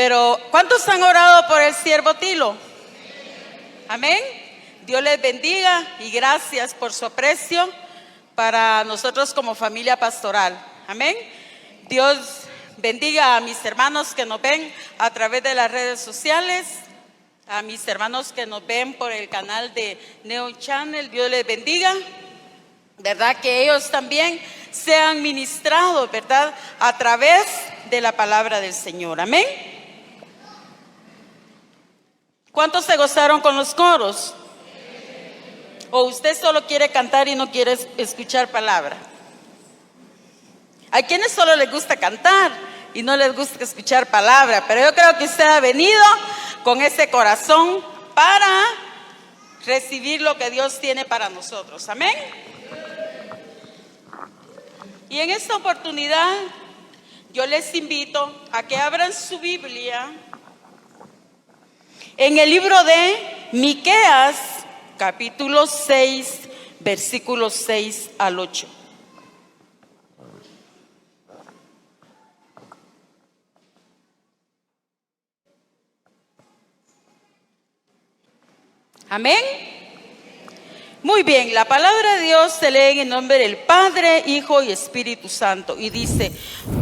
Pero ¿cuántos han orado por el siervo Tilo? Amén. Dios les bendiga y gracias por su aprecio para nosotros como familia pastoral. Amén. Dios bendiga a mis hermanos que nos ven a través de las redes sociales, a mis hermanos que nos ven por el canal de Neo Channel. Dios les bendiga. ¿Verdad? Que ellos también sean ministrados, ¿verdad? A través de la palabra del Señor. Amén. ¿Cuántos se gozaron con los coros? ¿O usted solo quiere cantar y no quiere escuchar palabra? Hay quienes solo les gusta cantar y no les gusta escuchar palabra, pero yo creo que usted ha venido con ese corazón para recibir lo que Dios tiene para nosotros. Amén. Y en esta oportunidad yo les invito a que abran su Biblia en el libro de Miqueas, capítulo 6, versículos 6 al 8. Amén. Muy bien, la palabra de Dios se lee en el nombre del Padre, Hijo y Espíritu Santo. Y dice: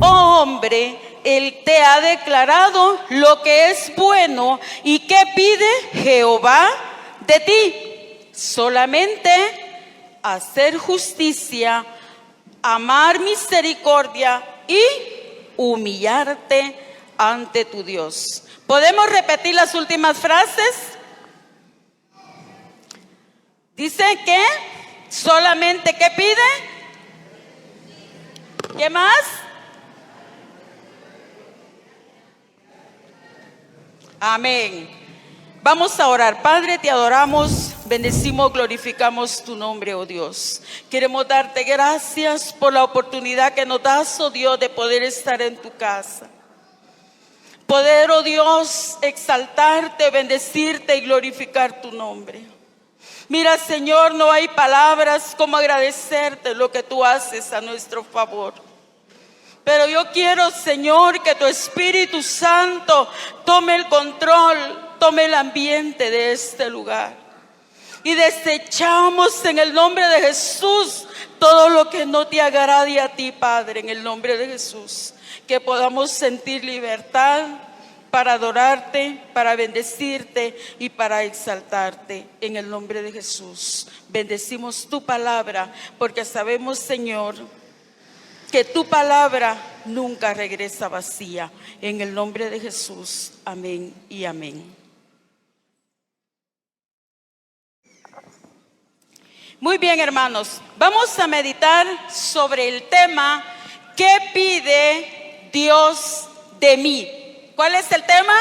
oh hombre, Él te ha declarado lo que es bueno. ¿Y qué pide Jehová de ti? Solamente hacer justicia, amar misericordia y humillarte ante tu Dios. ¿Podemos repetir las últimas frases? Dice que solamente, ¿qué pide? ¿Qué más? Amén. Vamos a orar. Padre, te adoramos, bendecimos, glorificamos tu nombre, oh Dios. Queremos darte gracias por la oportunidad que nos das, oh Dios, de poder estar en tu casa. Poder, oh Dios, exaltarte, bendecirte y glorificar tu nombre. Mira, Señor, no hay palabras como agradecerte lo que tú haces a nuestro favor. Pero yo quiero, Señor, que tu Espíritu Santo tome el control, tome el ambiente de este lugar. Y desechamos en el nombre de Jesús todo lo que no te agrade a ti, Padre, en el nombre de Jesús. Que podamos sentir libertad para adorarte, para bendecirte y para exaltarte en el nombre de Jesús. Bendecimos tu palabra porque sabemos, Señor, que tu palabra nunca regresa vacía. En el nombre de Jesús, amén y amén. Muy bien, hermanos, vamos a meditar sobre el tema: ¿qué pide Dios de mí? ¿Cuál es el tema?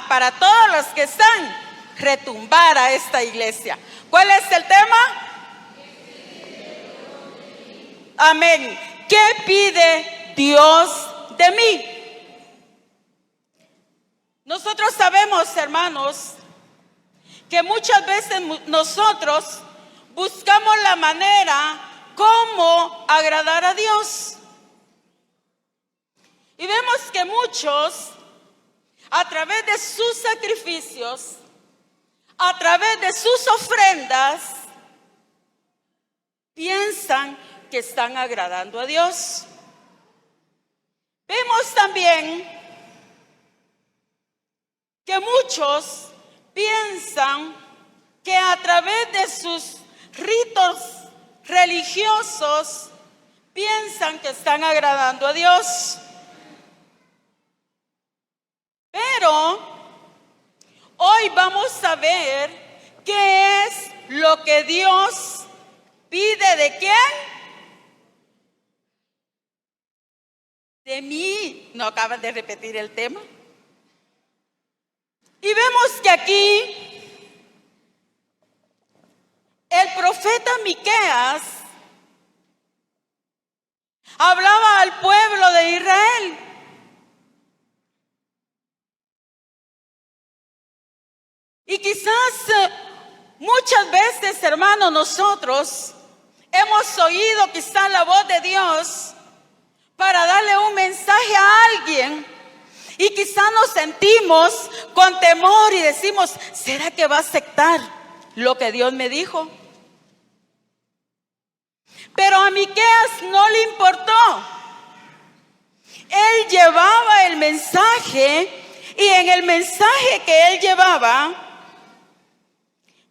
Para todos los que están, retumbar a esta iglesia. ¿Cuál es el tema? Amén. ¿Qué pide Dios de mí? Nosotros sabemos, hermanos, que muchas veces nosotros buscamos la manera como agradar a Dios. Y vemos que muchos, a través de sus sacrificios, a través de sus ofrendas, piensan que están agradando a Dios. Vemos también que muchos piensan que a través de sus ritos religiosos piensan que están agradando a Dios. Pero hoy vamos a ver qué es lo que Dios pide de quién. De mí. ¿No acaban de repetir el tema? Y vemos que aquí el profeta Miqueas hablaba al pueblo de Israel. Y quizás muchas veces, hermanos, nosotros hemos oído quizás la voz de Dios para darle un mensaje a alguien y quizá nos sentimos con temor y decimos, ¿será que va a aceptar lo que Dios me dijo? Pero a Miqueas no le importó. Él llevaba el mensaje y en el mensaje que él llevaba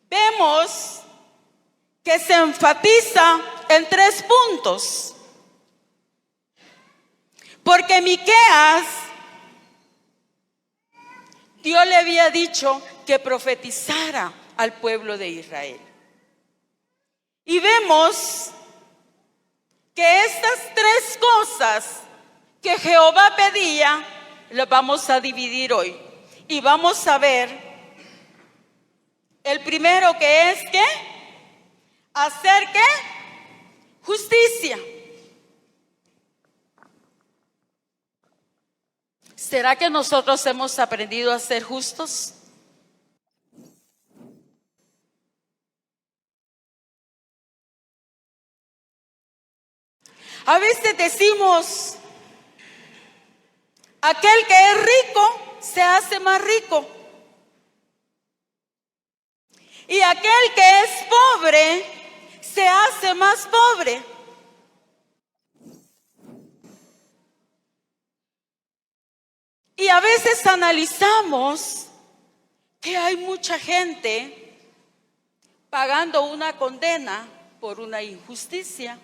vemos que se enfatiza en 3 puntos. Porque Miqueas, Dios le había dicho que profetizara al pueblo de Israel. Y vemos que estas 3 cosas que Jehová pedía, las vamos a dividir hoy. Y vamos a ver el primero, que es ¿qué? Hacer ¿qué? Justicia. ¿Será que nosotros hemos aprendido a ser justos? A veces decimos, aquel que es rico se hace más rico. Y aquel que es pobre se hace más pobre. Y a veces analizamos que hay mucha gente pagando una condena por una injusticia.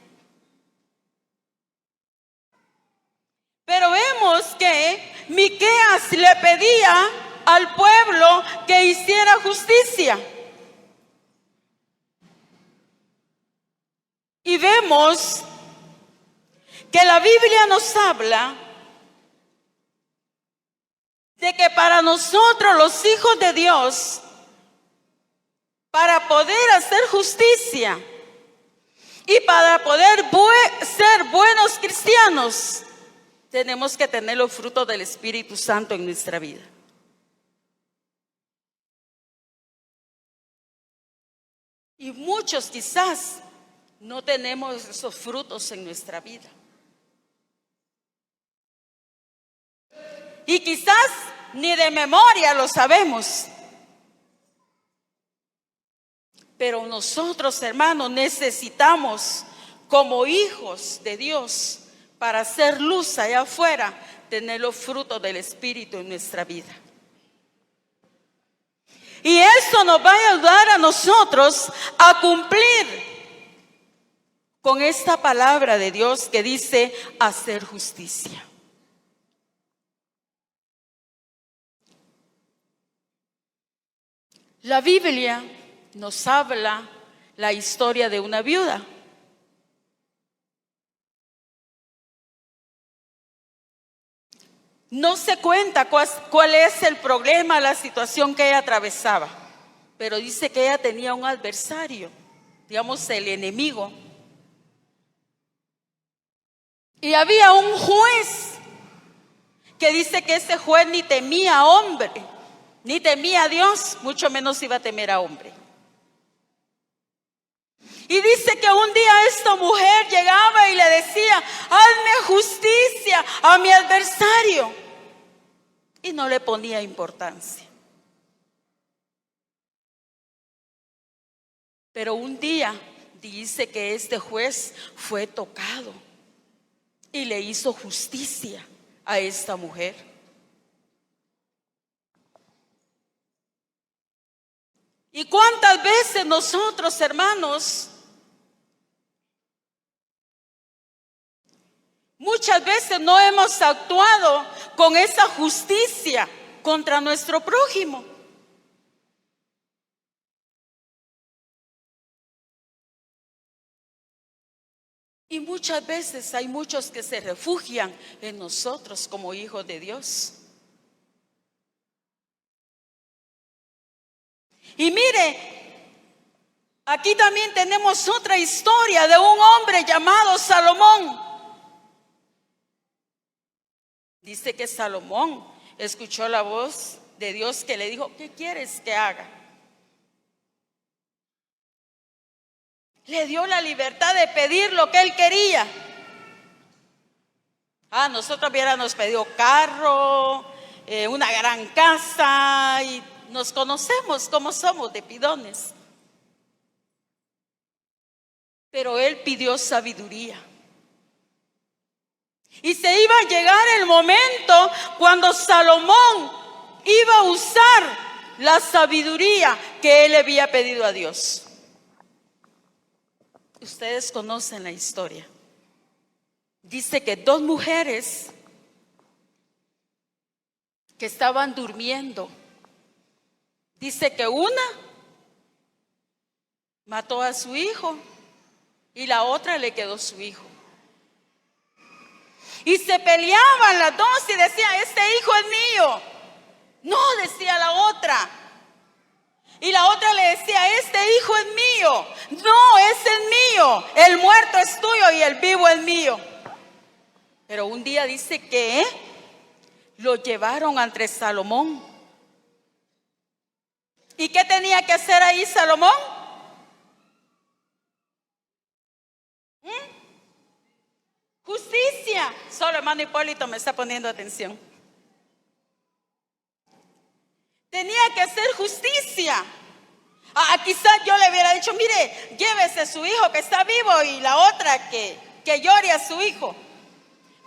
Pero vemos que Miqueas le pedía al pueblo que hiciera justicia. Y vemos que la Biblia nos habla de que para nosotros los hijos de Dios, para poder hacer justicia y para poder ser buenos cristianos, tenemos que tener los frutos del Espíritu Santo en nuestra vida. Y muchos quizás no tenemos esos frutos en nuestra vida. Y quizás ni de memoria lo sabemos. Pero nosotros, hermanos, necesitamos, como hijos de Dios, para hacer luz allá afuera, tener los frutos del Espíritu en nuestra vida. Y eso nos va a ayudar a nosotros a cumplir con esta palabra de Dios que dice hacer justicia. La Biblia nos habla la historia de una viuda. No se cuenta cuál es el problema, la situación que ella atravesaba, pero dice que ella tenía un adversario, digamos el enemigo. Y había un juez que dice que ese juez ni temía a hombre, ni temía a Dios, mucho menos iba a temer a hombre. Y dice que un día esta mujer llegaba y le decía, hazme justicia a mi adversario. Y no le ponía importancia. Pero un día dice que este juez fue tocado y le hizo justicia a esta mujer. ¿Y cuántas veces nosotros, hermanos, muchas veces no hemos actuado con esa justicia contra nuestro prójimo? Y muchas veces hay muchos que se refugian en nosotros como hijos de Dios. Y mire, aquí también tenemos otra historia de un hombre llamado Salomón. Dice que Salomón escuchó la voz de Dios que le dijo, ¿qué quieres que haga? Le dio la libertad de pedir lo que él quería. Nosotros hubiéramos pedido carro, una gran casa, y nos conocemos como somos de pidones. Pero él pidió sabiduría. Y se iba a llegar el momento cuando Salomón iba a usar la sabiduría que él había pedido a Dios. Ustedes conocen la historia. Dice que dos mujeres que estaban durmiendo, dice que una mató a su hijo y la otra le quedó su hijo. Y se peleaban las dos y decían: este hijo es mío. No, decía la otra. Y la otra le decía: este hijo es mío. No, ese es mío. El muerto es tuyo y el vivo es mío. Pero un día dice que lo llevaron ante Salomón. ¿Y qué tenía que hacer ahí Salomón? Justicia. Solo hermano Hipólito me está poniendo atención. Tenía que hacer justicia. Quizás yo le hubiera dicho: mire, llévese su hijo que está vivo, y la otra que llore a su hijo.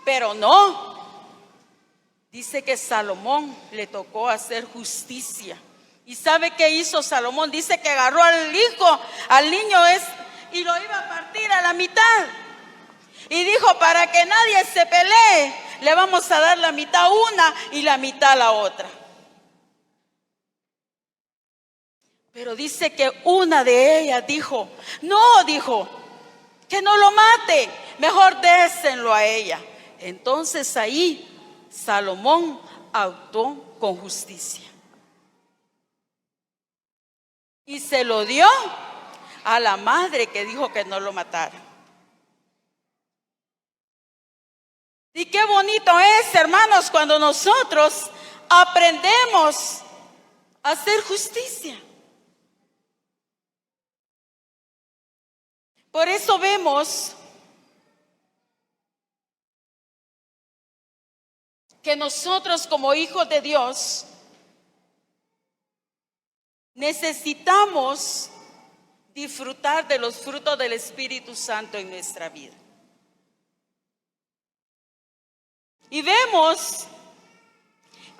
Pero no. Dice que Salomón le tocó hacer justicia. ¿Y sabe qué hizo Salomón? Dice que agarró al niño y lo iba a partir a la mitad. Y dijo: para que nadie se pelee, le vamos a dar la mitad a una y la mitad a la otra. Pero dice que una de ellas dijo: no, dijo, que no lo mate, mejor désenlo a ella. Entonces ahí Salomón actuó con justicia y se lo dio a la madre que dijo que no lo matara. Y qué bonito es, hermanos, cuando nosotros aprendemos a hacer justicia. Por eso vemos que nosotros como hijos de Dios necesitamos disfrutar de los frutos del Espíritu Santo en nuestra vida. Y vemos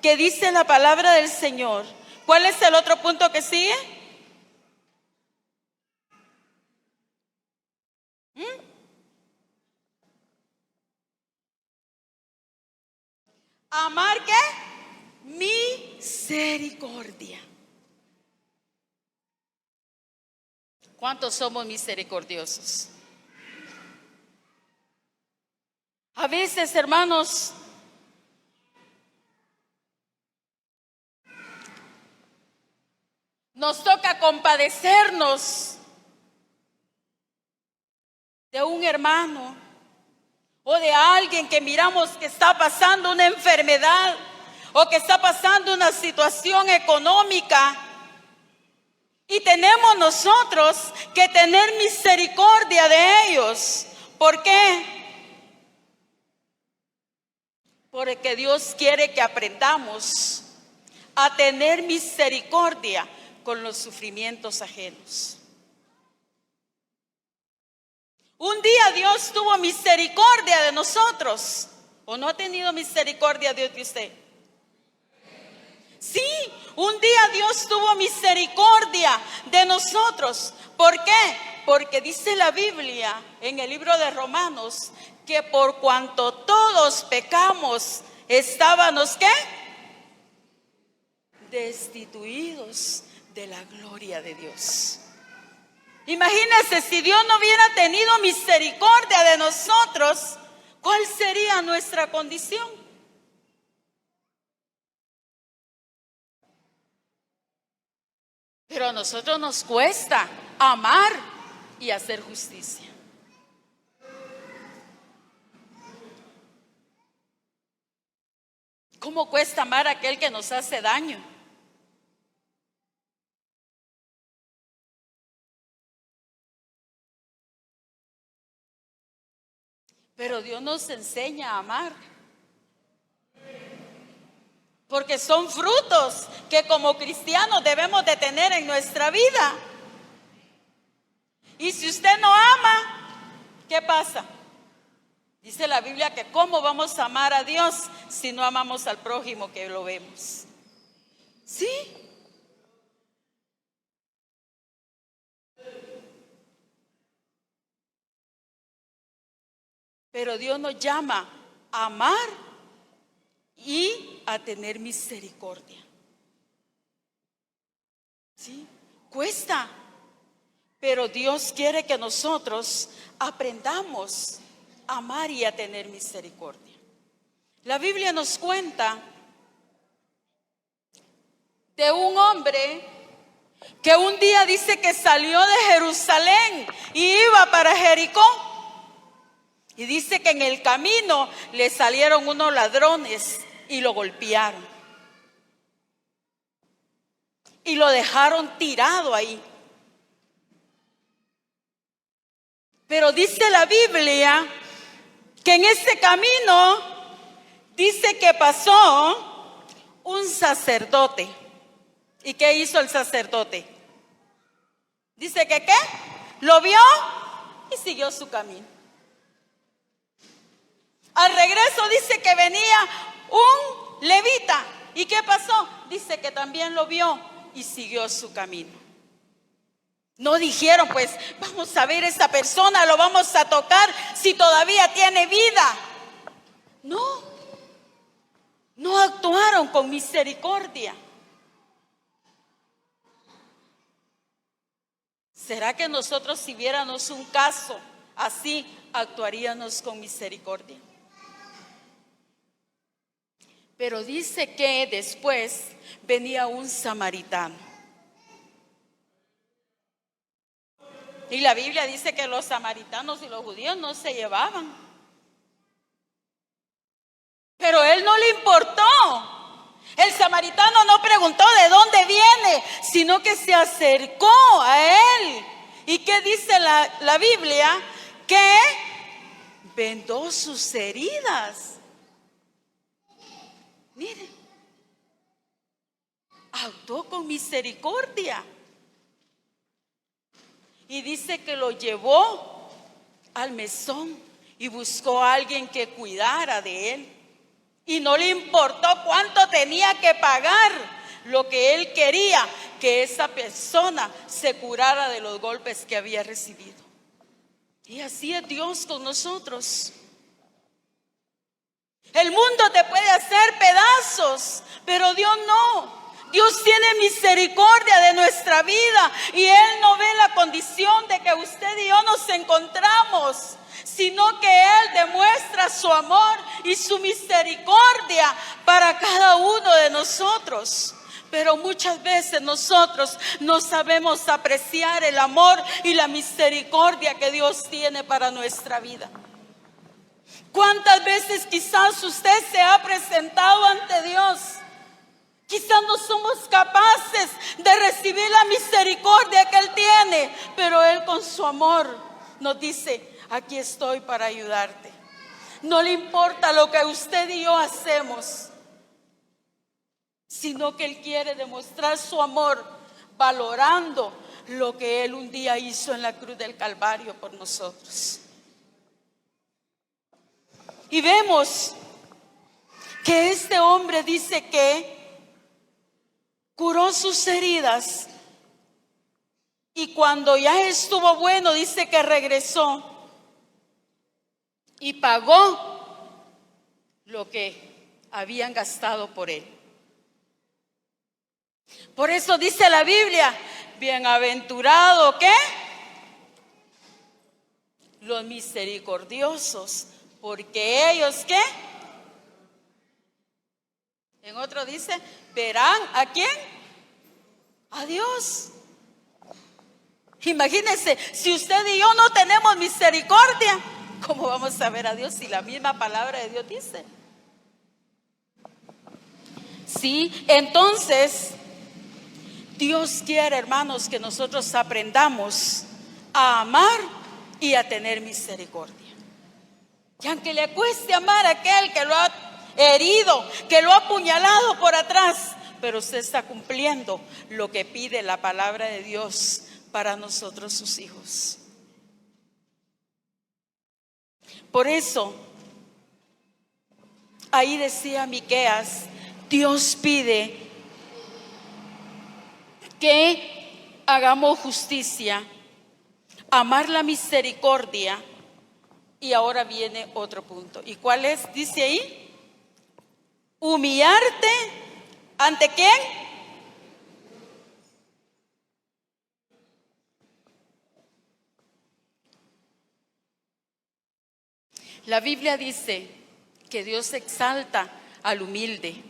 que dice la palabra del Señor. ¿Cuál es el otro punto que sigue? Amar, ¿qué? Misericordia. ¿Cuántos somos misericordiosos? A veces, hermanos, nos toca compadecernos de un hermano o de alguien que miramos que está pasando una enfermedad o que está pasando una situación económica. Y tenemos nosotros que tener misericordia de ellos. ¿Por qué? Porque Dios quiere que aprendamos a tener misericordia con los sufrimientos ajenos. Un día Dios tuvo misericordia de nosotros. ¿O no ha tenido misericordia Dios de usted? Sí, un día Dios tuvo misericordia de nosotros. ¿Por qué? Porque dice la Biblia en el libro de Romanos que por cuanto todos pecamos, estábamos ¿qué? Destituidos de la gloria de Dios. Imagínense, si Dios no hubiera tenido misericordia de nosotros, ¿cuál sería nuestra condición? Pero a nosotros nos cuesta amar y hacer justicia. ¿Cómo cuesta amar a aquel que nos hace daño? Pero Dios nos enseña a amar. porque son frutos que como cristianos debemos de tener en nuestra vida. Y si usted no ama, ¿qué pasa? Dice la Biblia que cómo vamos a amar a Dios si no amamos al prójimo que lo vemos. ¿Sí? Pero Dios nos llama a amar y a tener misericordia. ¿Sí? Cuesta, pero Dios quiere que nosotros aprendamos a amar y a tener misericordia. La Biblia nos cuenta de un hombre que un día dice que salió de Jerusalén y iba para Jericó. Y dice que en el camino le salieron unos ladrones y lo golpearon. Y lo dejaron tirado ahí. Pero dice la Biblia que en ese camino dice que pasó un sacerdote. ¿Y qué hizo el sacerdote? Dice que ¿qué? Lo vio y siguió su camino. Al regreso dice que venía un levita. ¿Y qué pasó? Dice que también lo vio y siguió su camino. No dijeron, pues, vamos a ver a esa persona, lo vamos a tocar si todavía tiene vida. No actuaron con misericordia. ¿Será que nosotros, si viéramos un caso así, actuaríamos con misericordia? Pero dice que después venía un samaritano. Y la Biblia dice que los samaritanos y los judíos no se llevaban. Pero él no le importó. El samaritano no preguntó de dónde viene, sino que se acercó a él. ¿Y qué dice la Biblia? Que vendó sus heridas. Mire, actuó con misericordia. Y dice que lo llevó al mesón y buscó a alguien que cuidara de él. Y no le importó cuánto tenía que pagar. Lo que él quería, que esa persona se curara de los golpes que había recibido. Y así es Dios con nosotros. El mundo te puede hacer pedazos, pero Dios no. Dios tiene misericordia de nuestra vida y Él no ve la condición de que usted y yo nos encontramos, sino que Él demuestra su amor y su misericordia para cada uno de nosotros. Pero muchas veces nosotros no sabemos apreciar el amor y la misericordia que Dios tiene para nuestra vida. ¿Cuántas veces quizás usted se ha presentado ante Dios? Quizás no somos capaces de recibir la misericordia que Él tiene, pero Él con su amor nos dice, aquí estoy para ayudarte. No le importa lo que usted y yo hacemos, sino que Él quiere demostrar su amor valorando lo que Él un día hizo en la cruz del Calvario por nosotros. Y vemos que este hombre dice que curó sus heridas y cuando ya estuvo bueno dice que regresó y pagó lo que habían gastado por él. Por eso dice la Biblia, bienaventurado ¿qué? Los misericordiosos, porque ellos ¿qué? En otro dice, verán ¿a quién? A Dios. Imagínense, si usted y yo no tenemos misericordia, ¿cómo vamos a ver a Dios si la misma palabra de Dios dice? Sí, entonces Dios quiere, hermanos, que nosotros aprendamos a amar y a tener misericordia. Y aunque le cueste amar a aquel que lo ha herido, que lo ha apuñalado por atrás, pero usted está cumpliendo lo que pide la palabra de Dios para nosotros, sus hijos. Por eso, ahí decía Miqueas, Dios pide que hagamos justicia, amar la misericordia, y ahora viene otro punto. ¿Y cuál es? Dice ahí, humillarte ¿ante quién? La Biblia dice que Dios exalta al humilde.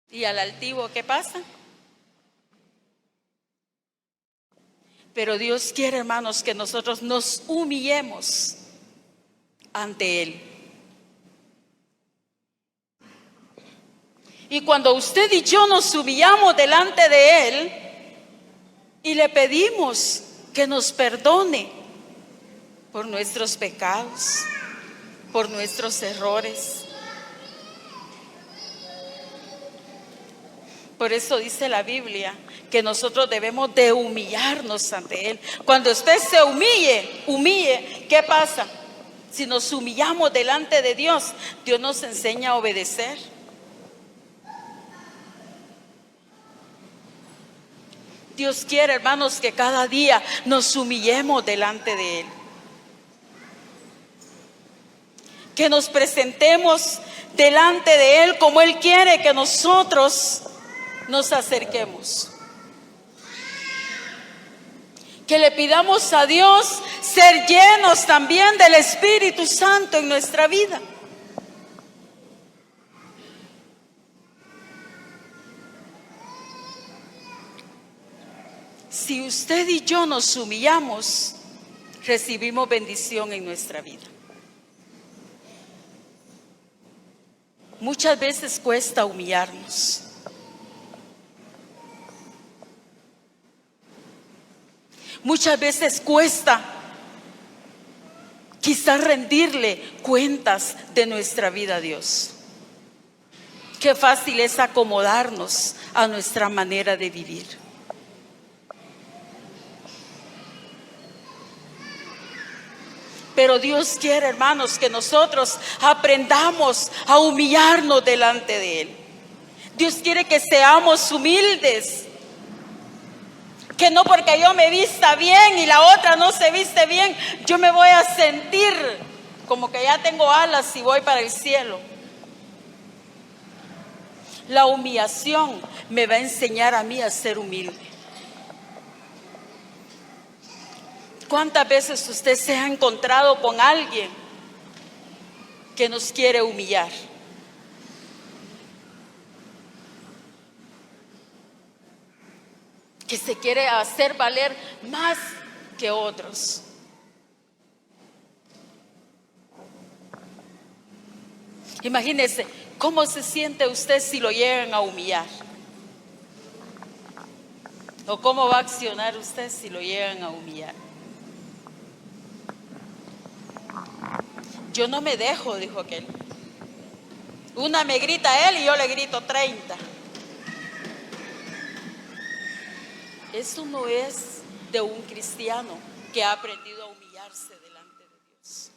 ¿Y al altivo qué pasa? Pero Dios quiere, hermanos, que nosotros nos humillemos ante Él. Y cuando usted y yo nos humillamos delante de Él y le pedimos que nos perdone por nuestros pecados, por nuestros errores. Por eso dice la Biblia que nosotros debemos de humillarnos ante Él. Cuando usted se humille, ¿qué pasa? Si nos humillamos delante de Dios, Dios nos enseña a obedecer. Dios quiere, hermanos, que cada día nos humillemos delante de Él. Que nos presentemos delante de Él como Él quiere que nosotros nos acerquemos. Que le pidamos a Dios ser llenos también del Espíritu Santo en nuestra vida. Si usted y yo nos humillamos, recibimos bendición en nuestra vida. Muchas veces cuesta humillarnos. Muchas veces cuesta quizás rendirle cuentas de nuestra vida a Dios. Qué fácil es acomodarnos a nuestra manera de vivir. Pero Dios quiere, hermanos, que nosotros aprendamos a humillarnos delante de Él. Dios quiere que seamos humildes. Que no porque yo me vista bien y la otra no se viste bien, yo me voy a sentir como que ya tengo alas y voy para el cielo. La humillación me va a enseñar a mí a ser humilde. ¿Cuántas veces usted se ha encontrado con alguien que nos quiere humillar? Que se quiere hacer valer más que otros. Imagínese cómo se siente usted si lo llegan a humillar. O cómo va a accionar usted si lo llegan a humillar. Yo no me dejo, dijo aquel. Una me grita a él y yo le grito 30. Eso no es de un cristiano que ha aprendido a humillarse delante de Dios.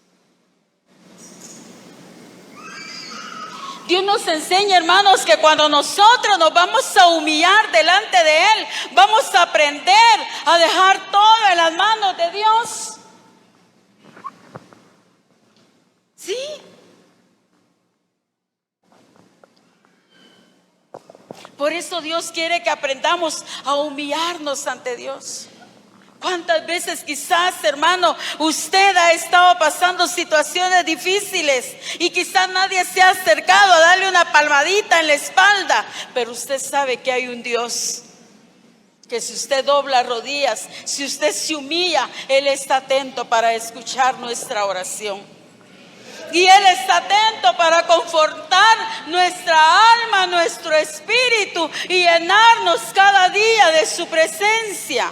Dios nos enseña, hermanos, que cuando nosotros nos vamos a humillar delante de Él, vamos a aprender a dejar todo en las manos de Dios. Sí. Por eso Dios quiere que aprendamos a humillarnos ante Dios. ¿Cuántas veces quizás, hermano, usted ha estado pasando situaciones difíciles y quizás nadie se ha acercado a darle una palmadita en la espalda? Pero usted sabe que hay un Dios que si usted dobla rodillas, si usted se humilla, Él está atento para escuchar nuestra oración. Y Él está atento para confortar nuestra alma, nuestro espíritu y llenarnos cada día de su presencia.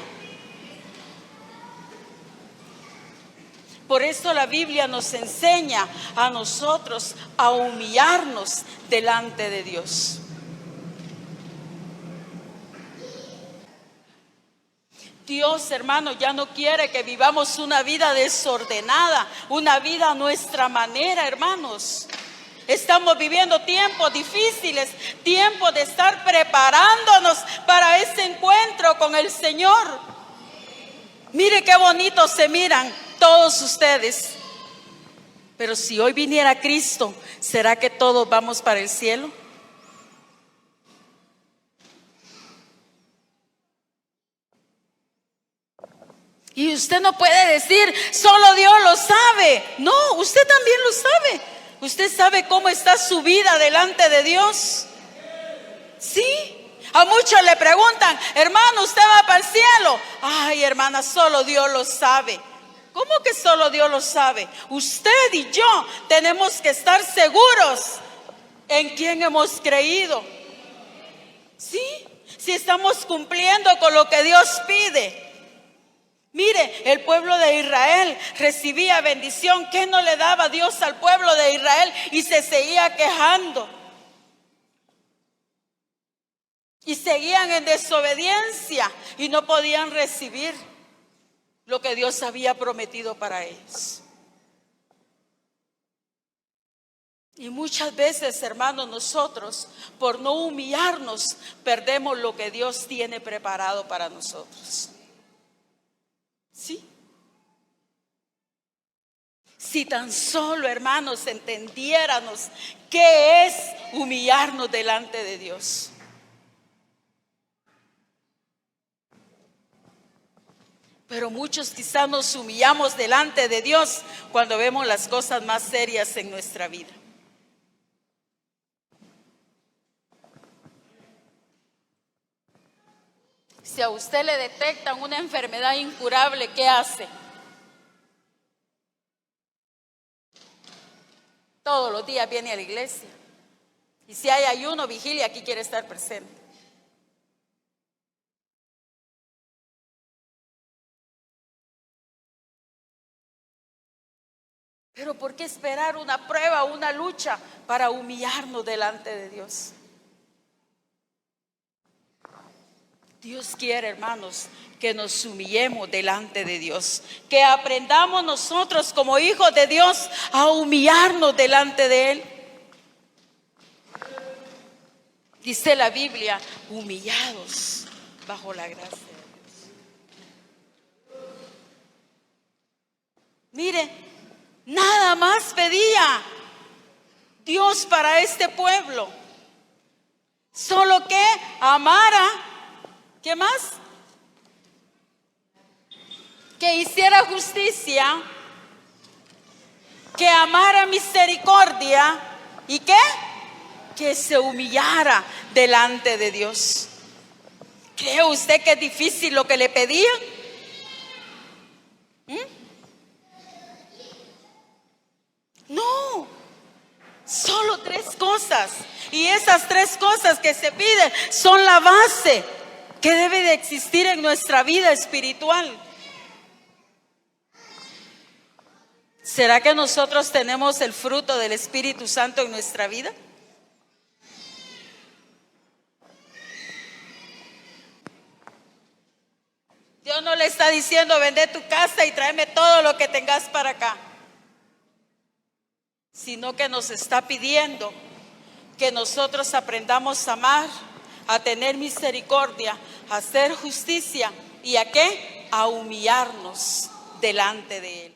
Por eso la Biblia nos enseña a nosotros a humillarnos delante de Dios. Dios, hermano, ya no quiere que vivamos una vida desordenada, una vida a nuestra manera, hermanos. Estamos viviendo tiempos difíciles, tiempos de estar preparándonos para ese encuentro con el Señor. Mire qué bonitos se miran todos ustedes. Pero si hoy viniera Cristo, ¿será que todos vamos para el cielo? Y usted no puede decir, solo Dios lo sabe. No, usted también lo sabe. ¿Usted sabe cómo está su vida delante de Dios? Sí. A muchos le preguntan, hermano, ¿usted va para el cielo? Ay, hermana, solo Dios lo sabe. ¿Cómo que solo Dios lo sabe? Usted y yo tenemos que estar seguros en quién hemos creído. Sí, si estamos cumpliendo con lo que Dios pide. Mire, el pueblo de Israel recibía bendición. ¿Qué no le daba Dios al pueblo de Israel? Y se seguía quejando. Y seguían en desobediencia y no podían recibir lo que Dios había prometido para ellos. Y muchas veces, hermanos, nosotros, por no humillarnos, perdemos lo que Dios tiene preparado para nosotros. ¿Sí? Si tan solo, hermanos, entendiéramos qué es humillarnos delante de Dios. Pero muchos quizás nos humillamos delante de Dios cuando vemos las cosas más serias en nuestra vida. Si a usted le detectan una enfermedad incurable, ¿qué hace? Todos los días viene a la iglesia. Y si hay ayuno, vigilia, aquí quiere estar presente. Pero ¿por qué esperar una prueba, una lucha para humillarnos delante de Dios? Dios quiere, hermanos, que nos humillemos delante de Dios, que aprendamos nosotros como hijos de Dios a humillarnos delante de Él. Dice la Biblia, humillados bajo la gracia de Dios. Mire, nada más pedía Dios para este pueblo, solo que amara. ¿Qué más? Que hiciera justicia, que amara misericordia y ¿qué? Que se humillara delante de Dios. ¿Cree usted que es difícil lo que le pedía? No, solo 3 cosas. Y esas 3 cosas que se piden son la base que debe de existir en nuestra vida espiritual. ¿Será que nosotros tenemos el fruto del Espíritu Santo en nuestra vida? Dios no le está diciendo, vende tu casa y tráeme todo lo que tengas para acá, sino que nos está pidiendo que nosotros aprendamos a amar, a tener misericordia, a hacer justicia y ¿a qué? A humillarnos delante de Él.